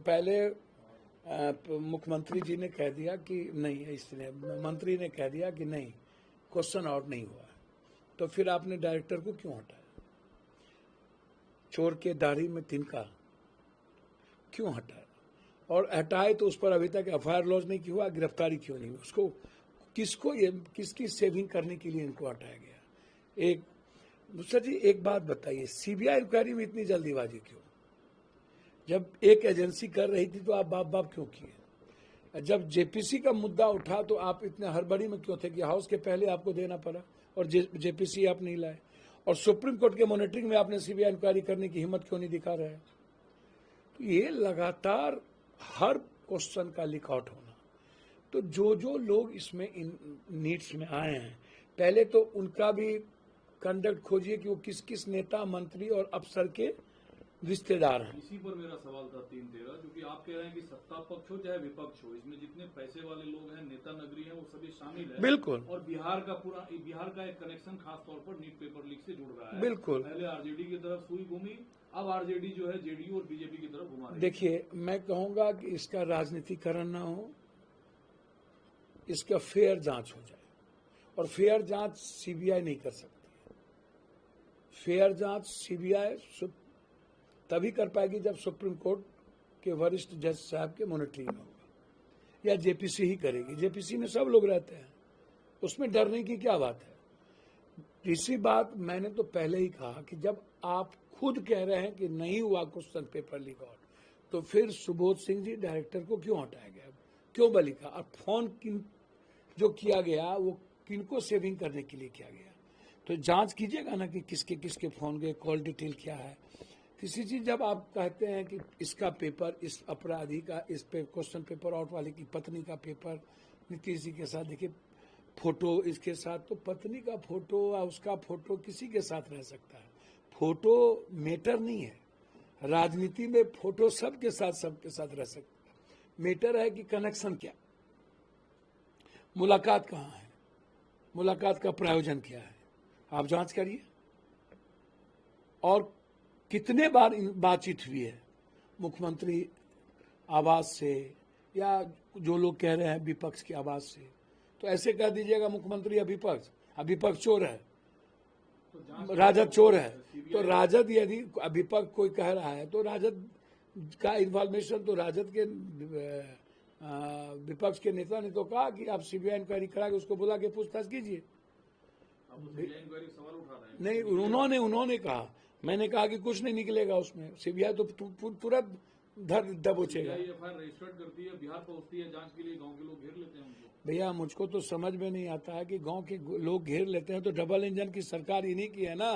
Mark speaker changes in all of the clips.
Speaker 1: पहले मुख्यमंत्री जी ने कह दिया कि नहीं, इसने मंत्री ने कह दिया कि नहीं, क्वेश्चन आउट नहीं हुआ, तो फिर आपने डायरेक्टर को क्यों हटाया? चोर के दाढ़ी में तिनका क्यों हटाया? और हटाए तो उस पर अभी तक एफआईआर लॉन्च नहीं हुआ, गिरफ्तारी क्यों नहीं हुई? उसको किसकी सेविंग करने के लिए इनको हटाया गया? एक दूसरा जी, एक बात बताइए, सीबीआई इंक्वायरी में इतनी जल्दीबाजी क्यों? जब एक एजेंसी कर रही थी तो आप बाप क्यों किए? जब जेपीसी का मुद्दा उठा तो आप इतने हड़बड़ी में क्यों थे कि हाउस के पहले आपको देना पड़ा और जेपीसी आप नहीं लाए? और सुप्रीम कोर्ट के मॉनिटरिंग में आपने सीबीआई इंक्वायरी करने की हिम्मत क्यों नहीं दिखा रहे? तो ये लगातार हर क्वेश्चन का लीक आउट होना। तो जो लोग इसमें नीड्स में आए हैं, पहले तो उनका भी कंडक्ट खोजिए कि वो किस किस नेता, मंत्री और अफसर के रिश्तेदार हैं।
Speaker 2: इसी पर मेरा सवाल था 3-13, क्योंकि आप कह रहे हैं कि सत्ता पक्ष हो चाहे विपक्ष हो, इसमें जितने पैसे वाले लोग हैं, नेता नगरी हैं, वो सभी शामिल हैं।
Speaker 1: बिल्कुल।
Speaker 2: और बिहार का एक कनेक्शन खास तौर पर नीट पेपर लीक से जुड़ रहा है।
Speaker 1: बिल्कुल।
Speaker 2: पहले आरजेडी की तरफ सुई घूमी, अब आरजेडी जो है जेडीयू और बीजेपी की तरफ घुमा रही है।
Speaker 1: देखिए, मैं कहूंगा कि इसका राजनीतिकरण ना हो, इसका फेयर जांच हो जाए। और फेयर जांच सीबीआई नहीं कर सकती। फेयर जांच सीबीआई तभी कर पाएगी जब सुप्रीम कोर्ट के वरिष्ठ जज साहब के मॉनिटरिंग में होगी, या जेपीसी ही करेगी। जेपीसी में सब लोग रहते हैं, उसमें डरने की क्या बात है? तीसरी बात, मैंने तो पहले ही कहा कि जब आप खुद कह रहे हैं कि नहीं हुआ क्वेश्चन पेपर लीक आउट, तो फिर सुबोध सिंह जी डायरेक्टर को क्यों हटाया गया, क्यों बली का? और फोन जो किया गया वो किनको सेविंग करने के लिए किया गया? तो जांच कीजिएगा ना कि किसके किसके फोन गए, कॉल डिटेल क्या है। तीसरी चीज, जब आप कहते हैं कि इसका पेपर, इस अपराधी का, इस पे क्वेश्चन पेपर आउट वाले की पत्नी का पेपर नीतीश जी के साथ, देखिए फोटो इसके साथ, तो पत्नी का फोटो या उसका फोटो किसी के साथ रह सकता है। फोटो मैटर नहीं है राजनीति में, फोटो सबके साथ रह सकता है। मैटर है कि कनेक्शन क्या, मुलाकात कहाँ है, मुलाकात का प्रायोजन क्या है, आप जांच करिए। और कितने बार बातचीत हुई है मुख्यमंत्री आवास से, या जो लोग कह रहे हैं विपक्ष की आवाज से, तो ऐसे कह दीजिएगा मुख्यमंत्री या विपक्ष चोर है, राजद चोर है। तो राजद, यदि विपक्ष कोई कह रहा है तो राजद का इन्फॉर्मेशन, तो राजद के विपक्ष के नेता ने तो कहा कि आप सीबीआई इंक्वायरी करा के उसको बुला के पूछताछ कीजिए। नहीं, उन्होंने कहा, मैंने कहा कि कुछ नहीं निकलेगा उसमें, सीबीआई तो तुरंत दबोचेगा।
Speaker 2: रजिस्टर्ड करती है, बिहार पहुंचती है जांच के लिए, गांव के लोग घेर लेते हैं उनको।
Speaker 1: भैया, मुझको तो समझ में नहीं आता है कि गांव के लोग घेर लेते हैं, तो डबल इंजन की सरकार इन्हीं की है ना।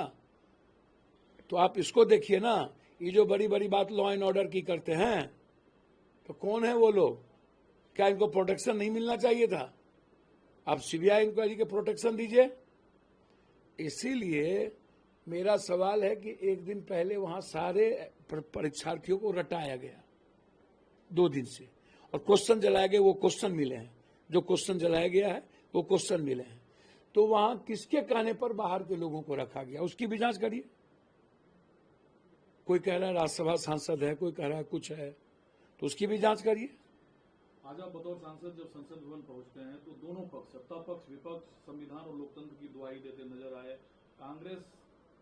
Speaker 1: तो आप इसको देखिए ना, ये जो बड़ी बड़ी बात लॉ एंड ऑर्डर की करते हैं, तो कौन है वो लोग? क्या इनको प्रोटेक्शन नहीं मिलना चाहिए था? आप सीबीआई इंक्वायरी के प्रोटेक्शन दीजिए। इसीलिए मेरा सवाल है कि एक दिन पहले वहां सारे परीक्षार्थियों को रटाया गया 2 दिन से, और क्वेश्चन जलाए गए, वो क्वेश्चन मिले हैं, जो क्वेश्चन जलाया गया है वो क्वेश्चन मिले हैं। तो वहां किसके कहने पर बाहर के लोगों को रखा गया, उसकी भी जांच करिए। कोई कह रहा है राज्यसभा सांसद है, कोई कह रहा है कुछ है, तो उसकी भी जांच करिए।
Speaker 2: आज आप बतौर सांसद जब संसद भवन पहुंचते हैं तो दोनों पक्ष, सत्ता पक्ष विपक्ष, संविधान और लोकतंत्र की दुहाई देते नजर आए। कांग्रेस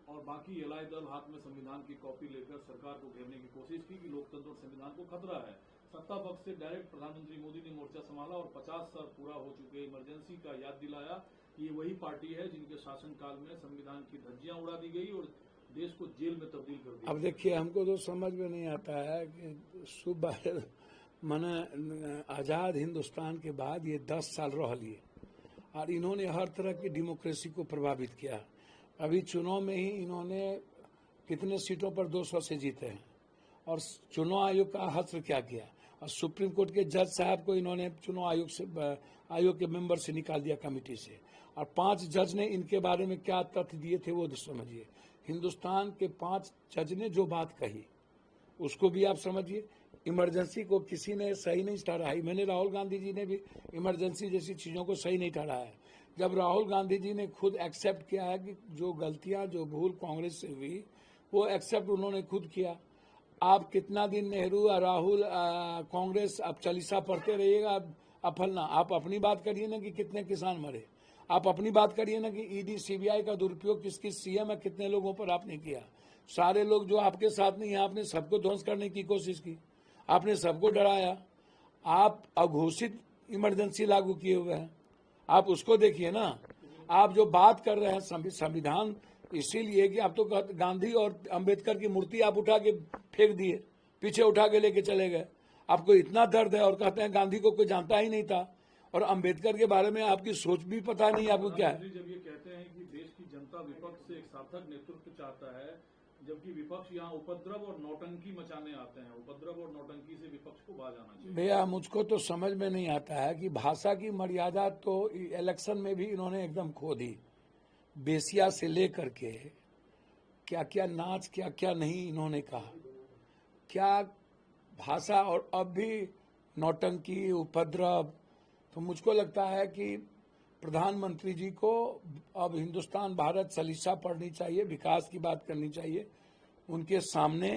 Speaker 2: और बाकी एलाई दल हाथ में संविधान की कॉपी लेकर सरकार को घेरने की कोशिश की कि लोकतंत्र और संविधान को खतरा है। सत्ता पक्ष से डायरेक्ट प्रधानमंत्री मोदी ने मोर्चा संभाला और 50 साल पूरा हो चुके इमरजेंसी का याद दिलाया। ये वही पार्टी है जिनके शासनकाल में संविधान की धज्जियां उड़ा दी गई और देश को जेल में तब्दील कर दिया।
Speaker 1: अब देखिए, हमको तो समझ में नहीं आता है कि सुबह माना आज़ाद हिंदुस्तान के बाद ये 10 साल रह लिए, और इन्होंने हर तरह की डेमोक्रेसी को प्रभावित किया। अभी चुनाव में ही इन्होंने कितने सीटों पर 200 से जीते हैं, और चुनाव आयोग का हस्र क्या किया, और सुप्रीम कोर्ट के जज साहब को इन्होंने चुनाव आयोग के मेंबर से निकाल दिया, कमेटी से। और 5 जज ने इनके बारे में क्या तथ्य दिए थे वो समझिए। हिंदुस्तान के 5 जज ने जो बात कही उसको भी आप समझिए। इमरजेंसी को किसी ने सही नहीं ठहराई। मैंने राहुल गांधी जी ने भी इमरजेंसी जैसी चीज़ों को सही नहीं ठहराया। जब राहुल गांधी जी ने खुद एक्सेप्ट किया है कि जो गलतियां, जो भूल कांग्रेस से हुई, वो एक्सेप्ट उन्होंने खुद किया। आप कितना दिन नेहरू और राहुल कांग्रेस अब चालीसा पढ़ते रहिएगा। अब फलना, आप अपनी बात करिए ना कि कितने किसान मरे। आप अपनी बात करिए ना कि ईडी सीबीआई का दुरुपयोग किस किस सीएम है, कितने लोगों पर आपने किया। सारे लोग जो आपके साथ नहीं है, आपने सबको ध्वंस करने की कोशिश की, आपने सबको डराया। आप अघोषित इमरजेंसी लागू किए हुए हैं, आप उसको देखिए ना। आप जो बात कर रहे हैं संविधान, इसीलिए कि आप तो गांधी और अंबेडकर की मूर्ति आप उठा के फेंक दिए, पीछे उठा के लेके चले गए। आपको इतना दर्द है और कहते हैं गांधी को कोई जानता ही नहीं था, और अंबेडकर के बारे में आपकी सोच भी पता नहीं आपको क्या है।
Speaker 2: जब ये कहते हैं कि देश की जनता विपक्ष से एक सार्थक नेतृत्व चाहता है, जबकि विपक्ष यहाँ उपद्रव और नौटंकी मचाने आते हैं, उपद्रव और नौटंकी से विपक्ष को बाज आना चाहिए।
Speaker 1: भैया मुझको तो समझ में नहीं आता है कि भाषा की मर्यादा तो इलेक्शन में भी इन्होंने एकदम खो दी। बेसिया से लेकर के क्या क्या नाच, क्या क्या नहीं इन्होंने कहा, क्या भाषा, और अब भी नौटंकी, उपद्रव। तो मुझको लगता है कि प्रधानमंत्री जी को अब हिंदुस्तान भारत सलीसा पढ़नी चाहिए, विकास की बात करनी चाहिए। उनके सामने